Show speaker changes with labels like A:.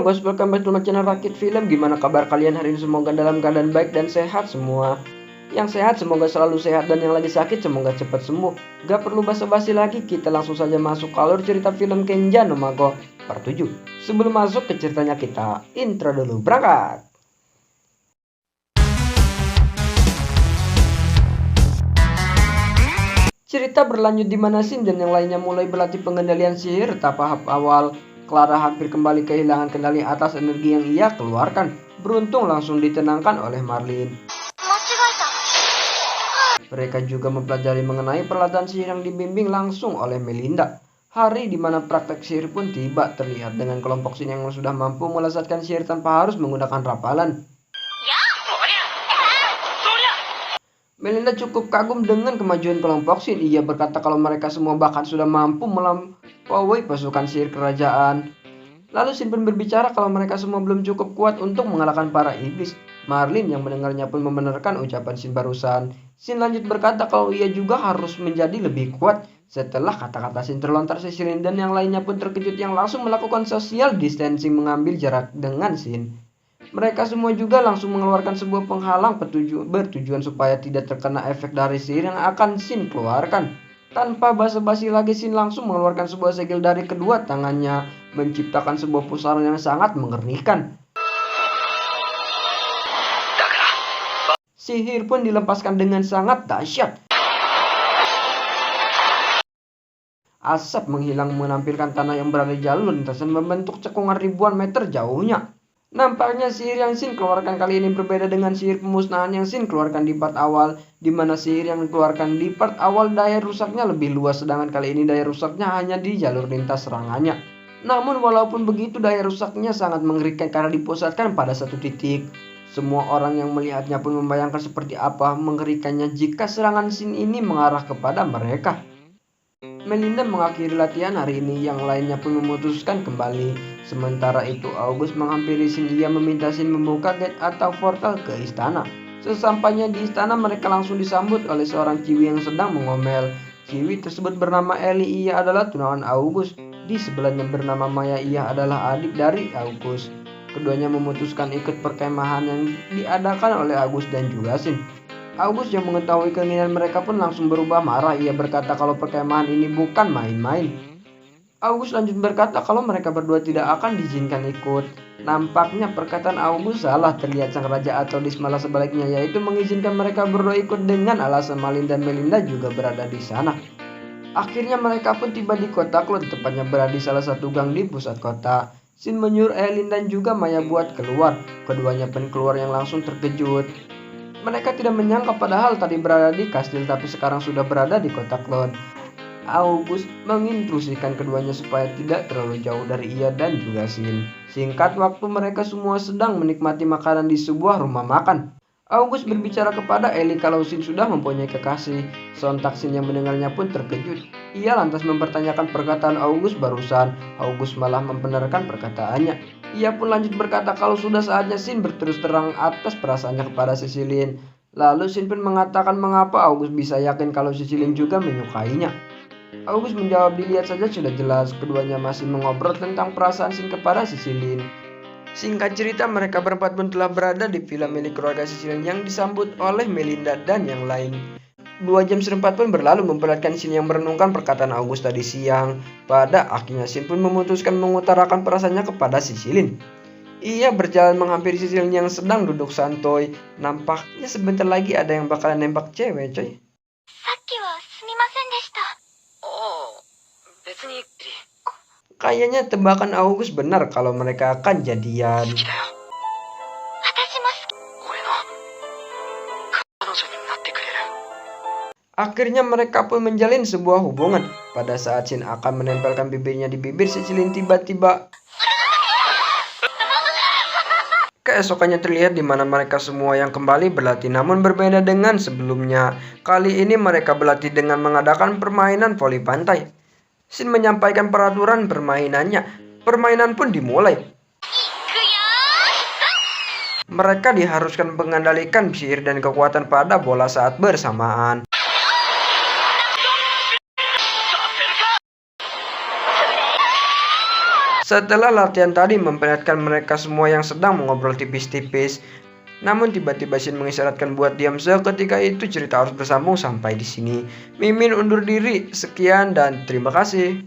A: Halo guys, welcome back to my channel Rakit Film. Gimana kabar kalian hari ini? Semoga dalam keadaan baik dan sehat semua. Yang sehat semoga selalu sehat, dan yang lagi sakit semoga cepat sembuh. Gak perlu basa-basi lagi, kita langsung saja masuk ke alur cerita film Kenja no Mago part 7. Sebelum masuk ke ceritanya, kita intro dulu, berangkat. Cerita berlanjut di mana Shin dan yang lainnya mulai berlatih pengendalian sihir. Tahap awal, Clara hampir kembali kehilangan kendali atas energi yang ia keluarkan. Beruntung langsung ditenangkan oleh Marlin. Mereka juga mempelajari mengenai peralatan sihir yang dibimbing langsung oleh Melinda. Hari di mana praktek sihir pun tiba, terlihat dengan kelompok Shin yang sudah mampu melesatkan sihir tanpa harus menggunakan rapalan. Melinda cukup kagum dengan kemajuan kelompok Shin. Ia berkata kalau mereka semua bahkan sudah mampu melampaui pasukan sihir kerajaan. Lalu Shin pun berbicara kalau mereka semua belum cukup kuat untuk mengalahkan para iblis. Marlin yang mendengarnya pun membenarkan ucapan Shin barusan. Shin lanjut berkata kalau ia juga harus menjadi lebih kuat. Setelah kata-kata Shin terlontar, Cecilin dan yang lainnya pun terkejut yang langsung melakukan social distancing, mengambil jarak dengan Shin. Mereka semua juga langsung mengeluarkan sebuah penghalang bertujuan supaya tidak terkena efek dari sihir yang akan Shin keluarkan. Tanpa basa-basi lagi, Shin langsung mengeluarkan sebuah segel dari kedua tangannya, menciptakan sebuah pusaran yang sangat mengerikan. Sihir pun dilepaskan dengan sangat dahsyat. Asap menghilang menampilkan tanah yang berada di jalur lintasan membentuk cekungan ribuan meter jauhnya. Nampaknya sihir yang Shin keluarkan kali ini berbeda dengan sihir pemusnahan yang Shin keluarkan di part awal, di mana sihir yang dikeluarkan di part awal daya rusaknya lebih luas, sedangkan kali ini daya rusaknya hanya di jalur lintas serangannya. Namun walaupun begitu, daya rusaknya sangat mengerikan karena dipusatkan pada satu titik. Semua orang yang melihatnya pun membayangkan seperti apa mengerikannya jika serangan Shin ini mengarah kepada mereka. Melinda mengakhiri latihan hari ini, yang lainnya pun memutuskan kembali. Sementara itu August menghampiri Shin. Ia meminta Shin membuka gate atau portal ke istana. Sesampainya di istana, mereka langsung disambut oleh seorang ciwi yang sedang mengomel. Ciwi tersebut bernama Ellie. Ia adalah tunangan August. Di sebelahnya bernama Maya. Ia adalah adik dari August. Keduanya memutuskan ikut perkemahan yang diadakan oleh August dan juga Shin. August yang mengetahui keinginan mereka pun langsung berubah marah. Ia berkata kalau perkemahan ini bukan main-main. August lanjut berkata kalau mereka berdua tidak akan diizinkan ikut. Nampaknya perkataan August salah. Terlihat sang raja atau malah sebaliknya, yaitu mengizinkan mereka berdua ikut dengan alasan Marlin dan Melinda juga berada di sana. Akhirnya mereka pun tiba di kota Cloud, tepatnya berada di salah satu gang di pusat kota. Shin menyuruh Eileen dan juga Maya buat keluar. Keduanya pun keluar yang langsung terkejut. Mereka tidak menyangka padahal tadi berada di kastil tapi sekarang sudah berada di kota Cloud. August mengintrusikan keduanya supaya tidak terlalu jauh dari ia dan juga Shin. Singkat waktu, mereka semua sedang menikmati makanan di sebuah rumah makan. August berbicara kepada Ellie kalau Shin sudah mempunyai kekasih. Sontak Shin yang mendengarnya pun terkejut. Ia lantas mempertanyakan perkataan August barusan. August malah membenarkan perkataannya. Ia pun lanjut berkata kalau sudah saatnya Shin berterus terang atas perasaannya kepada Cecilin. Lalu Shin pun mengatakan mengapa August bisa yakin kalau Cecilin juga menyukainya. August menjawab dilihat saja sudah jelas. Keduanya masih mengobrol tentang perasaan Shin kepada Cecilin. Singkat cerita, mereka berempat pun telah berada di villa milik keluarga Cecilin yang disambut oleh Melinda dan yang lain. 2 jam serempat pun berlalu memperlihatkan Shin yang merenungkan perkataan August tadi siang. Pada akhirnya Shin pun memutuskan mengutarakan perasaannya kepada Cecilin. Ia berjalan menghampiri Cecilin yang sedang duduk santuy. Nampaknya sebentar lagi ada yang bakalan nembak cewek, coy. Kayaknya tebakan August benar kalau mereka akan jadian. Akhirnya mereka pun menjalin sebuah hubungan. Pada saat Shin akan menempelkan bibirnya di bibir Cecilin, tiba-tiba keesokannya terlihat di mana mereka semua yang kembali berlatih, namun berbeda dengan sebelumnya. Kali ini mereka berlatih dengan mengadakan permainan voli pantai. Shin menyampaikan peraturan permainannya. Permainan pun dimulai. Mereka diharuskan mengendalikan sihir dan kekuatan pada bola saat bersamaan. Setelah latihan tadi memperlihatkan mereka semua yang sedang mengobrol tipis-tipis, namun tiba-tiba Shin mengisyaratkan buat diam seketika itu. Cerita harus bersambung sampai di sini. Mimin undur diri. Sekian dan terima kasih.